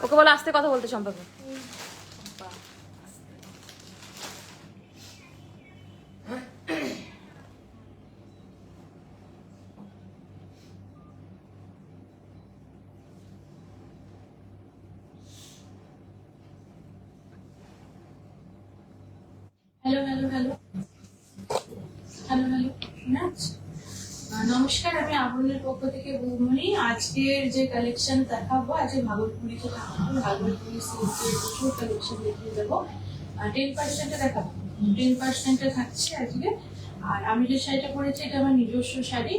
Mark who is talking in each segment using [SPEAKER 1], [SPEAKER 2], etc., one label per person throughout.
[SPEAKER 1] ওকে বলে আস্তে কথা বলতে সম্পর্কে।
[SPEAKER 2] Hello hello hello hello hello নমস্কার, আমি আবরণের পক্ষ থেকে বৌমনি। আজকের যে কালেকশন দেখাবো, আজকে ভাগলপুরিতে থাকবো, ভাগলপুরি সিল্কের প্রচুর কালেকশন দেখিয়ে দেবো। 10% দেখাবো, 10% থাকছে আজকে। আর আমি যে শাড়িটা পরেছি এটা আমার নিজস্ব শাড়ি,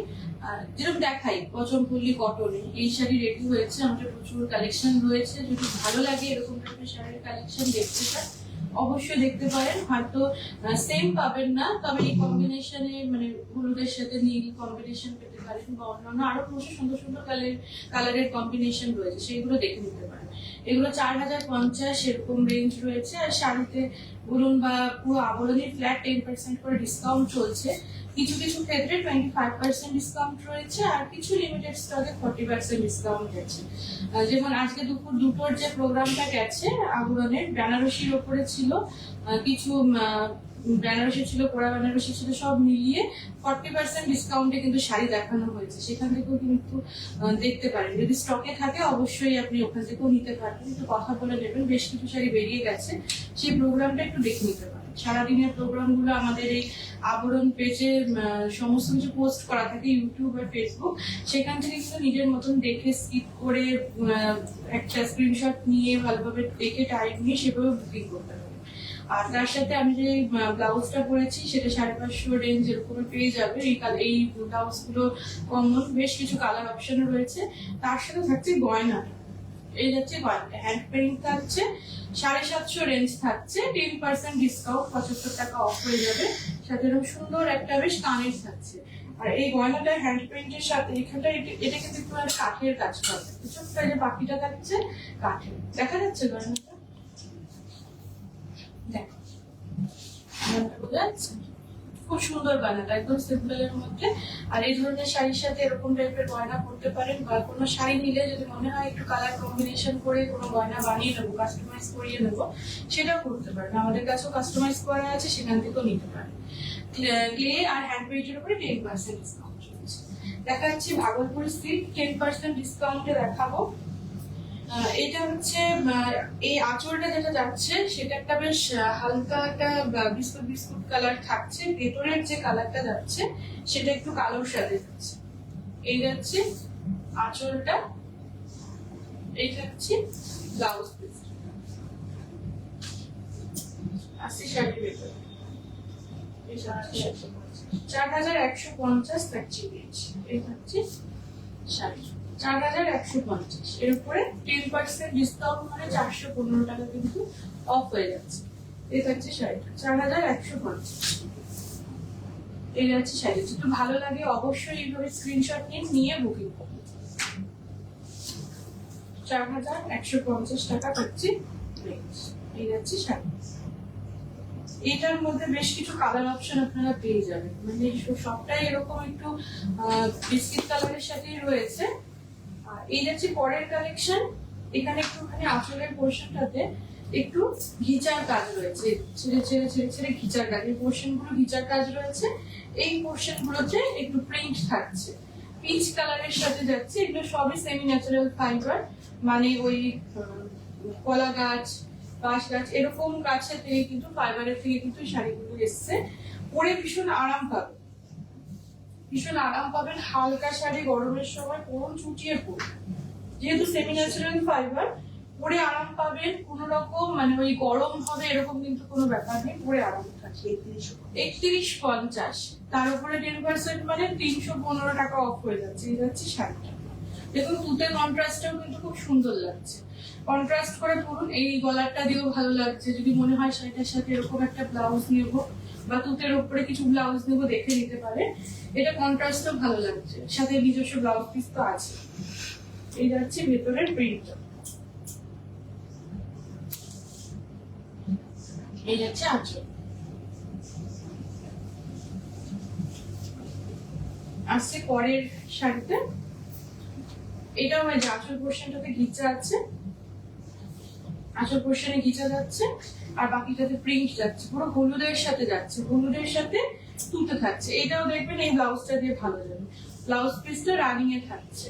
[SPEAKER 2] যেরকম দেখাই পচমপল্লী কটনে। এই শাড়ি রেডি হয়েছে, আমাদের প্রচুর কালেকশন রয়েছে। যদি ভালো লাগে এরকম টাইপের শাড়ির কালেকশন দেখতে চান অবশ্যই দেখতে পারেন। হয়তো সেম পাবেন না, তবে এই কম্বিনেশনে মানে হলুদের সাথে নীল কম্বিনেশন পেতে পারেন, বা অন্যান্য আরো প্রচুর সুন্দর সুন্দর কালারের কম্বিনেশন রয়েছে, সেগুলো দেখে নিতে পারেন। এগুলো 4050 এরকম রেঞ্জ রয়েছে। আর শাড়িতে বলুন বা পুরো আবরণী ফ্ল্যাট 10% করে ডিসকাউন্ট চলছে। কিছু কিছু ক্ষেত্রে 25% ডিসকাউন্ট রয়েছে, আর কিছু লিমিটেড স্টকে 40% ডিসকাউন্ট আছে। যেমন আজকে দুপুর দুটোর যে প্রোগ্রামটা গেছে আবরণের, বেনারসির ওপরে ছিল কিছু, বেনারসি ছিল, পোড়া বেনারসি ছিল, সব মিলিয়ে 40% ডিসকাউন্টে কিন্তু শাড়ি দেখানো হয়েছে। সেখান থেকেও কিন্তু দেখতে পারেন, যদি স্টকে থাকে অবশ্যই আপনি ওখান থেকেও নিতে পারবেন। একটু কথা বলে নেবেন, বেশ কিছু শাড়ি বেরিয়ে গেছে, সেই প্রোগ্রামটা একটু দেখে নিতে পারেন। সারাদিনের প্রোগ্রামগুলো আমাদের এই আবরণ পেজে সমস্ত কিছু পোস্ট করা থাকে, ইউটিউব আর ফেসবুক। সেখান থেকে কিন্তু নিজের মতন দেখে স্কিপ করে একটা স্ক্রিনশট নিয়ে ভালোভাবে দেখে টাইম নিয়ে সেভাবে বুকিং করতে হবে। আর তার সাথে আমি যে ব্লাউজটা পরেছি সেটা 550 রেঞ্জ এরকম পেয়ে যাবে। এই ব্লাউজ গুলো কমন, বেশ কিছু কালার অপশন রয়েছে। তার সাথে থাকছে গয়না, এই যাচ্ছে গয়নাটা হ্যান্ড পেইন্ট থাকছে, 750 রেঞ্জ থাকছে, 10% ডিসকাউন্ট, 75 টাকা অফ হয়ে যাবে। সাথে এরকম সুন্দর একটা বেশ কানের থাকছে। আর এই গয়নাটা হ্যান্ড পেইন্টের সাথে এখানটা এটা কিন্তু একটু কাঠের কাজ করে, ছোট্ট যে পাখিটা থাকছে কাঠের, দেখা যাচ্ছে গয়নাটা, দেখো বোঝা যাচ্ছে? খুব সুন্দর গয়নাটা, একদম সিম্পলের মধ্যে। আর এই ধরনের শাড়ির সাথে এরকম টাইপের গয়না করতে পারেন, বা কোনো শাড়ি নিলে যদি মনে হয় একটু কালার কম্বিনেশন করে কোনো গয়না বানিয়ে নেবো, কাস্টমাইজ করিয়ে নেবো, সেটাও করতে পারেন। আমাদের কাছেও কাস্টমাইজ করা আছে, সেখান থেকেও নিতে পারেন। ক্লে আর হ্যান্ড পেইন্টের উপরে 10% ডিসকাউন্ট চলছে। দেখা যাচ্ছে ভাগলপুর সিল্ক 10% ডিসকাউন্টে দেখাবো। এটা হচ্ছে এই আঁচলটা যেটা যাচ্ছে সেটা একটা বেশ হালকা একটা বিস্কুট বিস্কুট কালার থাকছে। ভেতরের যে কালারটা যাচ্ছে সেটা একটু কালোর সাথে যাচ্ছে। এই যাচ্ছে আঁচলটা, এই থাকছে ব্লাউজ পিস। আসছে শাড়ির ভেতরে 4150 থাকছে, এই থাকছে শাড়ি 4150। এর উপরে 10% ডিসকাউন্ট মানে 415 টাকা কিন্তু অফ হয়ে যাচ্ছে। এই থাকছে শাড়িটা 4150। এই যাচ্ছে শাড়ি, যদি ভালো লাগে অবশ্যই এইভাবে স্ক্রিনশট নিয়ে বুকিং করুন। 4150 টাকা পাচ্ছি। এই যাচ্ছে শাড়ি, এটার মধ্যে বেশ কিছু কালার অপশন আপনারা পেয়ে যাবেন, মানে সবটাই এরকম একটু বিস্কিট কালারের সাথেই রয়েছে। এই যাচ্ছে পরের কালেকশন। এখানে একটুখানি আঁচলের পোর্শনটাতে একটু ঘিচার কাজ রয়েছে, ছেড়ে ছেড়ে ছেড়ে ছেড়ে ঘিচার কাজ, এই পোর্শন গুলো ঘিচার কাজ রয়েছে। এই পোর্শন গুলোতে একটু প্রিন্ট থাকছে, পিচ কালারের সাথে যাচ্ছে। এগুলো সবই সেমি ন্যাচারাল ফাইবার, মানে ওই কলা গাছ, বাঁশ গাছ, এরকম গাছের থেকে কিন্তু ফাইবারের থেকে কিন্তু শাড়িগুলো এসছে। পরে ভীষণ আরাম পাবে, ভীষণ আরাম পাবেন। হালকা শাড়ি গরমের সময় পরুন, চুটিয়ে পরুন, যেহেতু সেমি ন্যাচারাল ফাইবার, পরে আরাম পাবেন। কোন রকম মানে ওই গরম হবে এরকম কিন্তু কোনো ব্যাপার নেই, পরে আরাম থাকছে। 3150, তার উপরে 10% মানে 315 টাকা অফ হয়ে যাচ্ছে। এই যাচ্ছে শাড়িটা, দেখুন তুতের কন্ট্রাস্টটাও কিন্তু খুব সুন্দর লাগছে। কন্ট্রাস্ট করে পরুন, এই গলারটা দিয়েও ভালো লাগছে। যদি মনে হয় শাড়িটার সাথে এরকম একটা ব্লাউজ নেবো বা তুতের উপরে কিছু ব্লাউজ নেবো, দেখে নিতে পারে। এটা কন্ট্রাস্টও ভালো লাগছে, সাথে নিজস্ব ব্লাউজ পিস তো আছে। এই যাচ্ছে ভেতরের প্রিন্টটা, এই যাচ্ছে আঁচল। আসছে পরের শাড়িতে, এটাও আঁচল পোর্শনটাতে ঘিচা আছে, আঁচল পোর্শনে ঘিচা যাচ্ছে আর বাকিটাতে প্রিন্ট যাচ্ছে, পুরো হলুদের সাথে যাচ্ছে, হলুদের সাথে তুতে থাকছে। এটাও দেখবেন এই ব্লাউজটা দিয়ে ভালো যাবে। ব্লাউজ পিসটা রানিং এ থাকছে,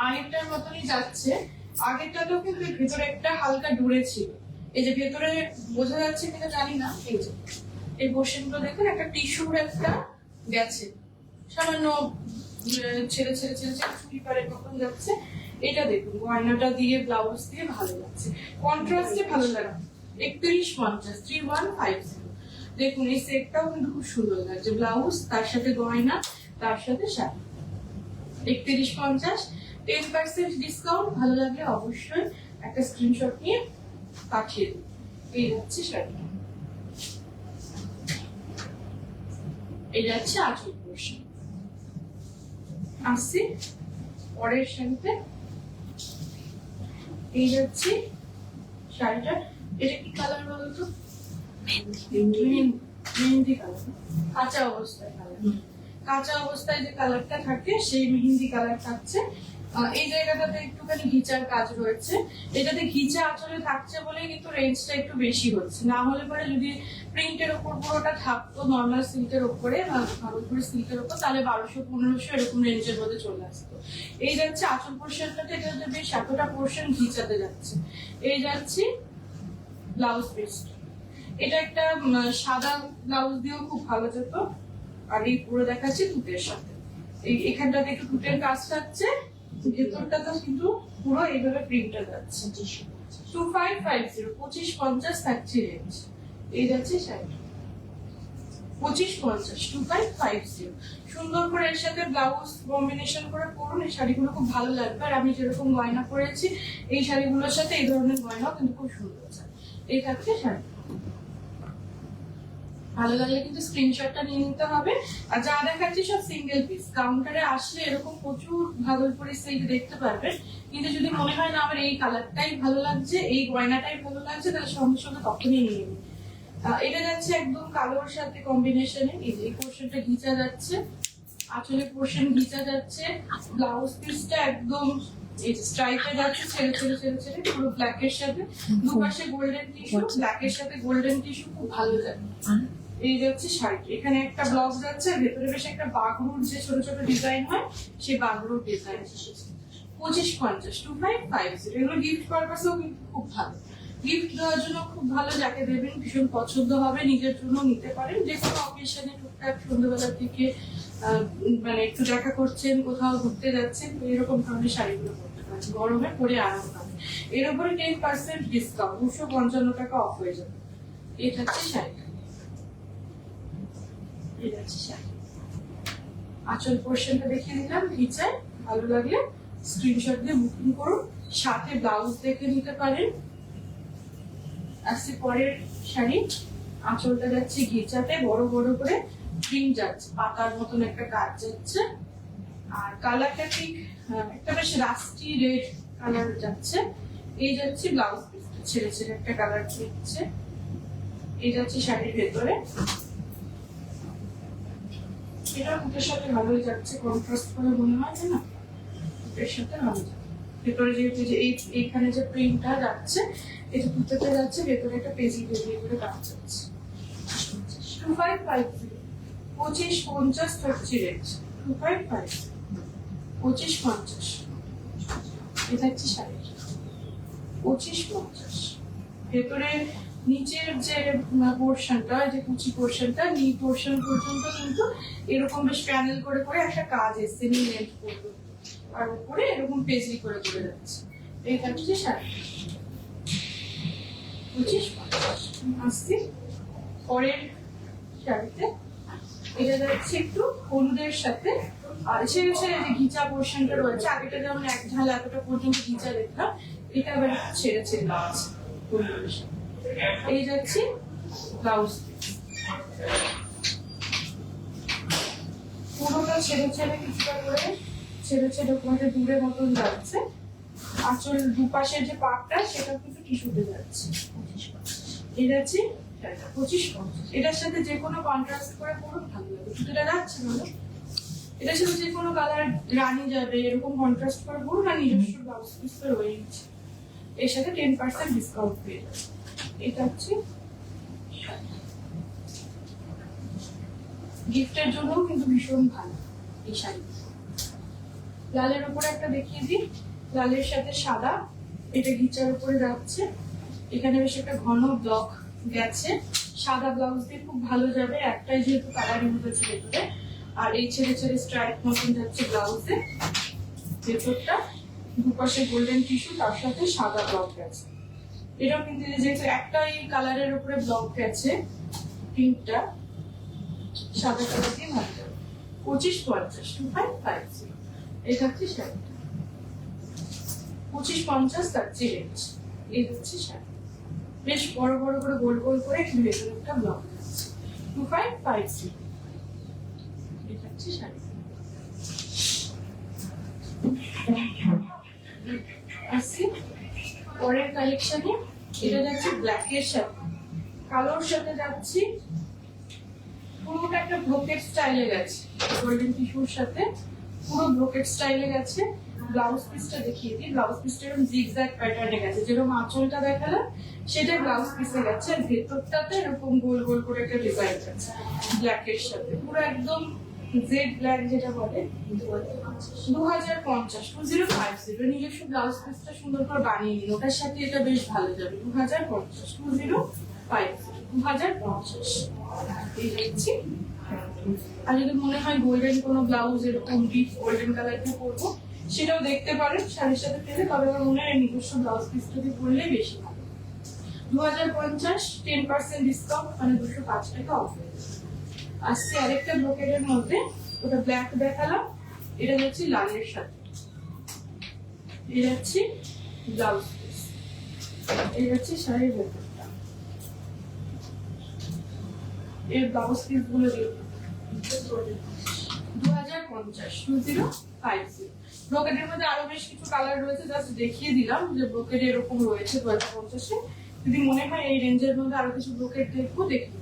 [SPEAKER 2] আগেরটার মতনই যাচ্ছে। আগেরটাতেও কিন্তু ভেতরে একটা হালকা ডুরে ছিল, এই যে ভেতরে বোঝা যাচ্ছে কিনা জানি না, এই যে এই পোর্শনগুলো দেখুন একটা টিস্যুর একটা গেছে, সামান্য ছেড়ে ছেড়ে ছেড়ে ছেড়ে চুরি পাড়ের মতন যাচ্ছে। এটা দেখুন গয়নাটা দিয়ে ব্লাউজ দিয়ে ভালো লাগছে, কন্ট্রাস্টে ভালো লাগে। 3150 3150 দেখুন এই সেটটাও কিন্তু খুব সুন্দর লাগছে, ব্লাউজ তার সাথে গয়না তার সাথে শাড়ি। 3150 10% ডিসকাউন্ট। ভালো লাগলে অবশ্যই একটা স্ক্রিনশট নিয়ে পাঠিয়ে দিন। এই যাচ্ছে শাড়িটা, এই যাচ্ছে আঁচল পোর্শন। আসছি পরের শাড়িতে, এই যাচ্ছে শাড়িটা। এটা কি কালার বলতো? মেহেন্দি কালার, কাঁচা অবস্থায় কালার, কাঁচা অবস্থায় যে কালারটা থাকে সেই মেহেন্দি কালার থাকছে। এই জায়গাটাতে একটুখানি ঘিচার কাজ রয়েছে, এটাতে ঘিচা আঁচলে থাকছে বলে কিন্তু রেঞ্জটা একটু বেশি হচ্ছে। না হলে পরে যদি প্রিন্টের উপর পুরোটা থাকতো নর্মাল সিল্কের উপরে বা ভাগলপুরি সিল্কের উপর, তাহলে 1200-1500 এরকম রেঞ্জের মধ্যে চলে আসতো। এই যাচ্ছে আঁচল পোর্শনটাতে, এটাতে বেশ এতটা পোর্শন ঘিচাতে যাচ্ছে। এই যাচ্ছে ব্লাউজ পিস, এটা একটা সাদা ব্লাউজ দিয়েও খুব ভালো যেত। আর এই পুরো দেখাচ্ছে তুতের সাথে, এই এখানটাতে একটু তুতের কাজ থাকছে, ভেতরটা তো কিন্তু পুরো এইভাবে প্রিন্টটা যাচ্ছে। 2550 2550 থাকছে রেঞ্জ। এই যাচ্ছে শাড়ি 2550 2550। সুন্দর করে এর সাথে ব্লাউজ কম্বিনেশন করে পরুন, এই শাড়িগুলো খুব ভালো লাগবে। আর আমি যেরকম গয়না পরেছি এই শাড়িগুলোর সাথে এই ধরনের গয়নাও কিন্তু খুব সুন্দর। এই থাকছে শাড়ি, ভালো লাগলে কিন্তু স্ক্রিনশটটা নিয়ে নিতে হবে। আর যা দেখাচ্ছি সব সিঙ্গেল পিস, কাউন্টারে আসলে এরকম প্রচুর ভাগলপুরি সিল্ক দেখতে পারবেন, কিন্তু যদি মনে হয় না আমার এই কালারটাই ভালো লাগছে, এই গয়নাটাই ভালো লাগছে, তাহলে সঙ্গে সঙ্গে তখনই নিয়ে নিন। এটা যাচ্ছে একদম কালোর সাথে কম্বিনেশনে, এই পোর্শনটা ঘিচা যাচ্ছে, আঁচলের পোর্শন ঘিচা যাচ্ছে, ব্লাউজ পিসটা একদম এই স্ট্রাইপে যাচ্ছে, ছেড়ে ছেড়ে ছেড়ে ছেড়ে পুরো ব্ল্যাকের সাথে, দুপাশে গোল্ডেন টিস্যু, ব্ল্যাকের সাথে গোল্ডেন টিস্যু, খুব ভালো যায়। এই যাচ্ছে শাড়ি, এখানে একটা ব্লাউজ যাচ্ছে, ভেতরে বেশ একটা বাগরুর যে ছোট ছোট ডিজাইন হয় সেই বাগরুর ডিজাইন। 2550 2550 এগুলো গিফট পারপাসেও কিন্তু খুব ভালো, গিফট দেওয়ার জন্য খুব ভালো, যাকে দেবেন ভীষণ পছন্দ হবে, নিজের জন্য নিতে পারেন। যে কোনো অকেশনে টুকটাক সন্ধ্যাবেলার দিকে মানে একটু দেখা করছেন, কোথাও ঘুরতে যাচ্ছেন, এরকম ধরনের শাড়িগুলো পরতে পারেন, গরমে পরে আরাম পাবে। এর উপরে 10% ডিসকাউন্ট, 255 টাকা অফ হয়ে যাবে। এটা হচ্ছে শাড়িটা, এটা হচ্ছে শাড়ি। আঁচল পোর্শনটা দেখে নিলাম ঘিচায়, ভালো লাগলে স্ক্রিনশট দিয়ে বুকিং করুন, সাথে ব্লাউজ দেখে নিতে পারেন। আসছে পরের শাড়ি, আঁচলটা যাচ্ছে ঘিচাতে, বড় বড় করে প্রিন্ট যাচ্ছে, পাতার মতন একটা কাজ যাচ্ছে। আর কালারটা ঠিক একটা বেশ রাস্টি রেড কালার যাচ্ছে। এই যাচ্ছে ব্লাউজ পিসটা, ছেড়ে ছেড়ে একটা কালার দিচ্ছে। এই যাচ্ছে শাড়ির ভেতরে, এটা বুকের সাথে ভালোই যাচ্ছে, কন্ট্রাস্ট করে মনে হয় না, বুকের সাথে ভালো যাচ্ছে। ভেতরে যেহেতু যে এইখানে যে প্রিন্টটা যাচ্ছে, এটা তুতেতে যাচ্ছে, ভেতরে একটা পেজি পেজি করে কাজ যাচ্ছে। 2550 2550 থাকছে রেঞ্জ, 2550 2550। এটা হচ্ছে শাড়ি 2550। ভেতরে নিচের যে পোর্শনটা, যে কুচি পোর্শনটা, নি পোর্শন পর্যন্ত কিন্তু এরকম বেশ প্যানেল করে করে একটা কাজ এসছে, নি লেন্থ পর্যন্ত, আর উপরে এরকম পেজি করে করে যাচ্ছে। এই থাকছে শাড়ি 2550। আসছি পরের শাড়িতে, এটা যাচ্ছে একটু হলুদের সাথে, আর সে যে ঘিচা পোর্শনটা রয়েছে, আগেটা যেমন এক ঝাল এতটা পর্যন্ত ঘিচা দেখলাম, এটা আবার ছেড়ে ছেড়ে আছে হলুদের সাথে। এই যাচ্ছে ব্লাউজ, পুরোটা ছেড়ে ছেড়ে কিছুটা করে ছেড়ে ছেড়ে ওখানে দূরে মতন যাচ্ছে। আঁচল দুপাশের যে পাটটা সেটা কিন্তু টিস্যুতে যাচ্ছে। এই যাচ্ছে 2550। এটার সাথে যে কোনো কন্ট্রাস্ট করে পরুন, ভালো লাগবে। সুতোটা যাচ্ছে ভালো, এটার সাথে যে কোনো কালার রানি যাবে, এরকম কন্ট্রাস্ট করে পরুন। আর নিজস্ব ব্লাউজ পিস তো রয়েছে, এর সাথে 10% ডিসকাউন্ট পেয়ে যাবে। এটা হচ্ছে গিফটের জন্য কিন্তু ভীষণ ভালো এই শাড়ি। লালের উপরে একটা দেখিয়ে দিই, লালের সাথে সাদা, এটা ঘিচার উপরে যাচ্ছে, এখানে বেশ একটা ঘন ব্লক গেছে, সাদা ব্লাউজ দিয়ে খুব ভালো যাবে, একটাই যেহেতু কালারিং হয়েছে ভেতরে, আর এই ছেড়ে ছেড়ে স্ট্রাইপ মতন যাচ্ছে ব্লাউজে, ভেতরটা দুপাশে গোল্ডেন টিস্যু, তার সাথে সাদা ব্লক গেছে। এটাও কিন্তু যেহেতু একটাই কালারের উপরে ব্লক গেছে, পিঙ্কটা সাদা কালার দিয়ে ভালো যাবে। 2550 2550 এটা হচ্ছে শাড়িটা, 2550 যাচ্ছে রেঞ্জ। এই হচ্ছে শাড়ি, বেশ বড় বড় করে গোল গোল করে একটু ভেতরে একটা ব্লক আছে। 2550 এটা হচ্ছে শাড়ি। আসছি পরের কালেকশনে, এটা যাচ্ছে ব্ল্যাকের সাথে, কালোর সাথে যাচ্ছি, পুরোটা একটা ব্রোকেট স্টাইলে গেছে, গোল্ডেন টিস্যুর সাথে পুরো ব্রোকেট স্টাইলে গেছে। ব্লাউজ পিসটা দেখিয়ে দিই, ব্লাউজ পিসটা এরকম জিগজ্যাগ প্যাটার্নে গেছে, যেরকম আঁচলটা দেখালাম সেটাই ব্লাউজ পিসে গেছে, আর ভেতরটাতে এরকম গোল গোল করে একটা ডিজাইন গেছে ব্ল্যাকের সাথে, পুরো একদম জেড ব্ল্যাক যেটা বলে। 2050 2050 নিজস্ব ব্লাউজ পিসটা সুন্দর করে বানিয়ে নিন, ওটার সাথে এটা বেশ ভালো যাবে। 2050 2050 এই দেখছি। আর যদি মনে হয় গোল্ডেন কোনো ব্লাউজ এরকম ডিপ গোল্ডেন কালার দিয়ে পরবো, সেটাও দেখতে পারেন শাড়ির সাথে পেলে, তবে আমার মনে হয় নিজস্ব ব্লাউজ পিসটা দিয়ে পরলে বেশি ভালো। 2050 10% ডিসকাউন্ট, মানে 205 টাকা অফ হয়ে যাবে। আসছে আরেকটা ব্রোকেডের মধ্যে, ওটা ব্ল্যাক দেখালাম, এটা হচ্ছে লালের সাথে, এটা হচ্ছে ব্লাউজ পিস, এটা হচ্ছে শাড়ির ভেতরটা। এর ব্লাউজ পিস গুলো দেখুন, 2050 2050। ব্রোকেডের মধ্যে আরো বেশ কিছু কালার রয়েছে, জাস্ট দেখিয়ে দিলাম যে ব্রোকেড এরকম রয়েছে 2050-এ। যদি মনে হয় এই রেঞ্জের মধ্যে আরো কিছু ব্রোকেড দেখবো, দেখি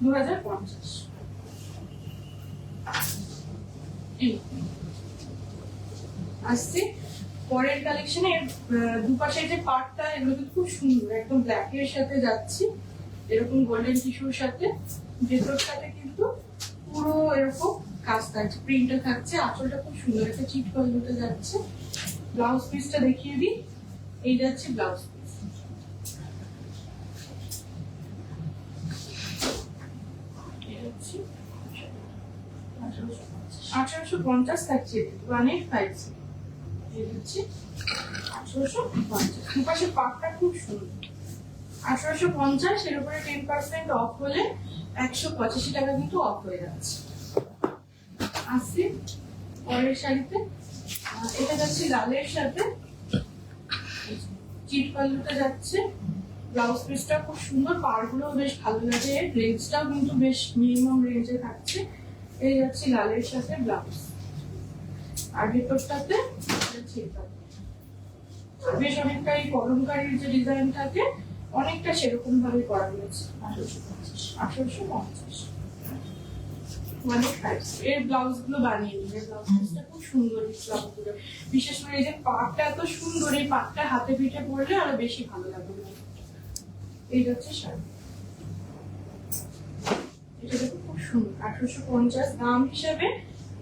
[SPEAKER 2] 2050। আসছে পরের কালেকশনে, দুপাশে যে পার্টটা, এগুলো খুব সুন্দর, একদম ব্ল্যাকের সাথে যাচ্ছি, এরকম গোল্ডেন টিস্যুর সাথে, ভেতর সাথে কিন্তু পুরো এরকম কাজ থাকছে, প্রিন্টটা থাকছে, আঁচলটা খুব সুন্দর একটা চিট পল্লুতে যাচ্ছে। ব্লাউজ পিসটা দেখিয়ে দিই, এই যাচ্ছে ব্লাউজ পিস, এই হচ্ছে 1850 থাকছে, 1850 এই হচ্ছে 1850। দুপাশে পাটটা খুব সুন্দর, 1850, এর উপরে 10% অফ হলে 185 টাকা কিন্তু অফ হয়ে যাচ্ছে। আসছি পরের শাড়িতে, এটা যাচ্ছে লালের সাথে, চিট পাল্লুটা যাচ্ছে, ব্লাউজ পিসটা খুব সুন্দর, পাড়গুলো বেশ ভালো লাগে, রেঞ্জটাও কিন্তু বেশ মিনিমাম রেঞ্জে থাকছে। এই যাচ্ছে লালের সাথে ব্লাউজ, আর ভেতরটাতে বেশ অনেকটা এই কলমকারীর যে ডিজাইন থাকে অনেকটা সেরকম ভাবে করা হয়েছে। 1850 এর ব্লাউজ গুলো বানিয়ে নিই, ব্লাউজ পিসটা খুব সুন্দর, ব্লাউজ গুলো বিশেষ করে এই যে পাটটা এত সুন্দর, এই পাটটা হাতে পিঠে পরলে আরো বেশি ভালো লাগবে। এই হচ্ছে শাড়ি, এটা দেখো খুব সুন্দর, 1850 দাম হিসাবে,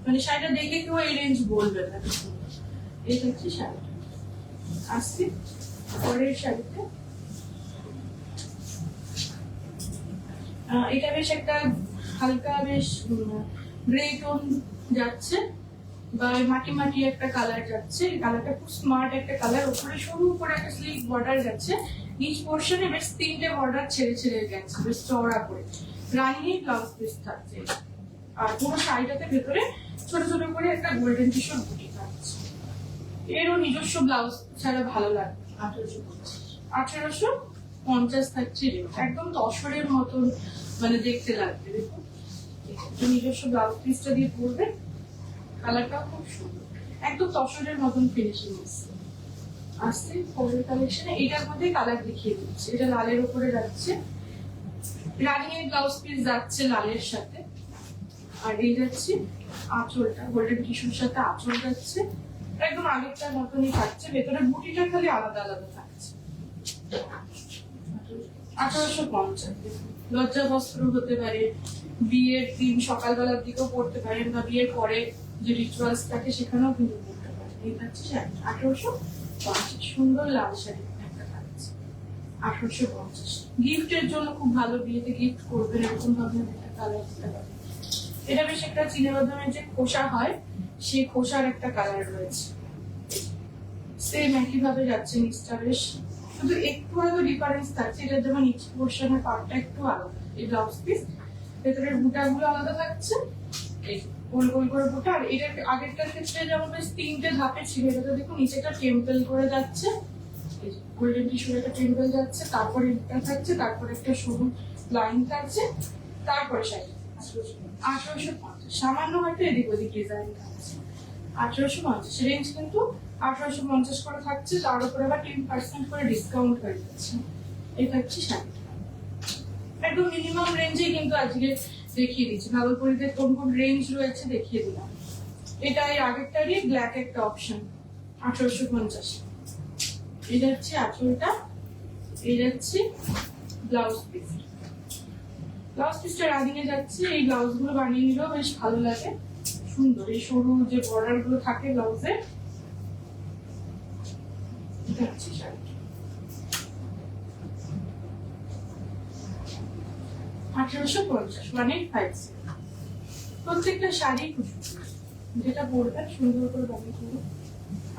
[SPEAKER 2] মানে শাড়িটা দেখে কেউ এই রেঞ্জ বলবে না। এই হচ্ছে শাড়িটা। আসছি পরের শাড়িতে, এটা বেশ একটা হালকা বেশ গ্রে টোন যাচ্ছে, বা মাটি মাটি একটা কালার যাচ্ছে, এই কালারটা খুব স্মার্ট একটা কালার, উপরে সরু করে একটা স্লিভ বর্ডার যাচ্ছে, নিচ পোর্শনে বেশ 3টে বর্ডার ছেড়ে ছেড়ে গেছে বেশ চওড়া করে, রানিং ব্লাউজ পিস থাকছে, আর পুরো শাড়িটাতে ভেতরে ছোট ছোট করে একটা গোল্ডেন টিস্যুর বুটি থাকছে। এরও নিজস্ব ব্লাউজ ছাড়া ভালো লাগবে। 1850 থাকছে, একদম তসরের মতন মানে দেখতে লাগবে। দেখুন নিজস্ব ব্লাউজ পিসটা দিয়ে পরবে, কালারটাও খুব সুন্দর, একদম তসরের মতন ফিনিশিং আসছে। আসছে পরের কালেকশনে, এটার মধ্যে কালার দেখিয়ে দিচ্ছে, এটা লালের উপরে যাচ্ছে, রানিং ব্লাউজ পিস যাচ্ছে লালের সাথে, আর এই যাচ্ছে আঁচলটা গোল্ডেন টিস্যুর সাথে আঁচল যাচ্ছে, একদম আগেরটার মতনই থাকছে, ভেতরে বুটিটা খালি আলাদা আলাদা থাকছে। 1850 লজ্জা বস্ত্র হতে পারে, বিয়ের দিন সকালবেলার দিকেও পড়তে পারেন, বা বিয়ের পরে যে রিচুয়ালস থাকে সেখানেও কিন্তু পড়তে পারেন। এই থাকছে শাড়ি 1850, সুন্দর লাল শাড়ি একটা থাকছে 1850। গিফটের জন্য খুব ভালো, বিয়েতে গিফট করবেন এরকম ধরনের একটা কালার দিতে পারে। এটা বেশ একটা চিনাবাদামের যে খোসা হয় সেই খোসার একটা কালার রয়েছে, সেম একই ভাবে যাচ্ছে নিচটা বেশ, শুধু একটু হয়তো ডিফারেন্স থাকছে। এটা যেমন নিচ পোর্শনের পার্টটা একটু আলাদা, এই ব্লাউজ পিস ভেতরের বুটাগুলো আলাদা থাকছে, এই গোল গোল করে বুটা। আর এটার আগেরটার ক্ষেত্রে যেমন বেশ 3টে ধাপে ছিল, এটাতে দেখুন নিচেটা টেম্পল করে যাচ্ছে, গোল্ডেন টিস্যুর একটা টেম্পল যাচ্ছে, তারপরে এটা থাকছে, তারপরে একটা সরু লাইন থাকছে, তারপরে শাড়ি 1850। সামান্য হয়তো এদিক ওদিক ডিজাইন থাকছে 1850 রেঞ্জ, কিন্তু 1850 করে থাকছে, তার উপরে আবার 10% করে ডিসকাউন্ট হয়ে যাচ্ছে। এটা হচ্ছে শাড়িটা একদম মিনিমাম রেঞ্জে, কিন্তু আজকে দেখিয়ে দিচ্ছি ভাগলপুরীতে কোন কোন রেঞ্জ রয়েছে দেখিয়ে দিলাম। এটা এই আগেরটারই ব্ল্যাক একটা অপশন 1850। এটা হচ্ছে আঁচলটা, এই যাচ্ছে ব্লাউজ পিস। ব্লাউজ পিসটা রানিং এ যাচ্ছে, এই ব্লাউজ গুলো বানিয়ে নিলেও বেশ ভালো লাগে, সুন্দর। এই সরু যে বর্ডার গুলো থাকে ব্লাউজে, এটা হচ্ছে শাড়িটা 1850, 1850। প্রত্যেকটা শাড়ি যেটা পরবেন সুন্দর করে বানিয়ে করুন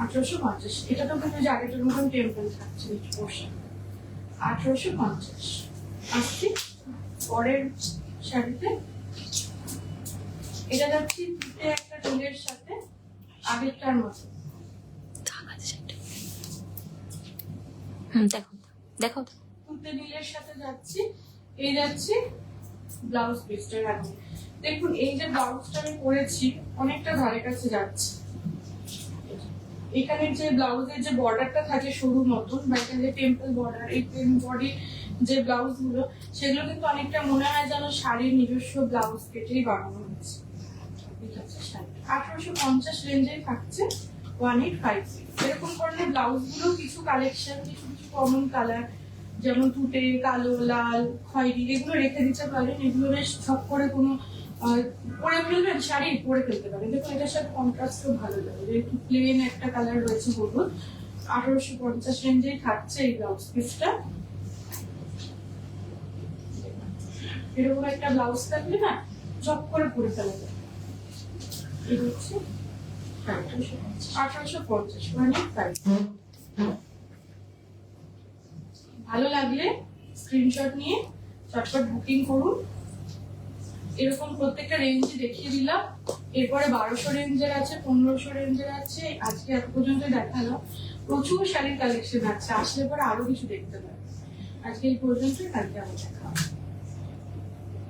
[SPEAKER 2] 1850। এটা তো কিন্তু আগেরটার মতন টেম্পল থাকছে পোর্শন 1850। আসছি পরের শাড়িতে, এটা যাচ্ছি তুতে একটা ঢোলের সাথে, আগেরটার মতো।
[SPEAKER 1] দেখো দেখো,
[SPEAKER 2] তুতে নীলের সাথে যাচ্ছি, এই যাচ্ছি ব্লাউজ পিসটা রাখবো। দেখুন এই যে ব্লাউজটা আমি করেছি অনেকটা ধারে কাছে যাচ্ছে, এখানে যে ব্লাউজের যে বর্ডারটা থাকে সরু মতন, বা এখানে যে টেম্পল বর্ডার, এই বডি যে ব্লাউজ গুলো সেগুলো কিন্তু অনেকটা মনে হয় যেন শাড়ির নিজস্ব ব্লাউজ কেটেই বানানো হয়েছে। ঠিক আছে, শাড়ি 1850 রেঞ্জে থাকছে 1850। এরকম ধরনের ব্লাউজ গুলো কিছু কালেকশন, কিছু কিছু কমন কালার যেমন তুতে, কালো, লাল, খয়েরি এগুলো রেখে দিতে পারেন। এগুলো বেশ ছক করে কোনো পরে ফেলবেন শাড়ি পরে ফেলতে পারেন। দেখুন এটার সাথে কন্ট্রাস্টও ভালো লাগে, একটু প্লেন একটা কালার রয়েছে হলুদ। 1850 রেঞ্জেই থাকছে এই ব্লাউজ পিসটা। এরকম একটা ব্লাউজ থাকলে না চক করে পরে ফেলা যায়। এই হচ্ছে 1850, মানে ভালো লাগলে স্ক্রিনশট নিয়ে চটপট বুকিং করুন। এরকম প্রত্যেকটা রেঞ্জে দেখিয়ে দিলাম। এরপরে 1200 রেঞ্জের আছে, 1500 রেঞ্জের আছে। আজকে এত পর্যন্ত দেখালো, প্রচুর শাড়ির কালেকশন আছে, আসলে পরে আরো কিছু দেখতে পাবে। আজকে এই পর্যন্তই, কালকে আবার দেখা হবে।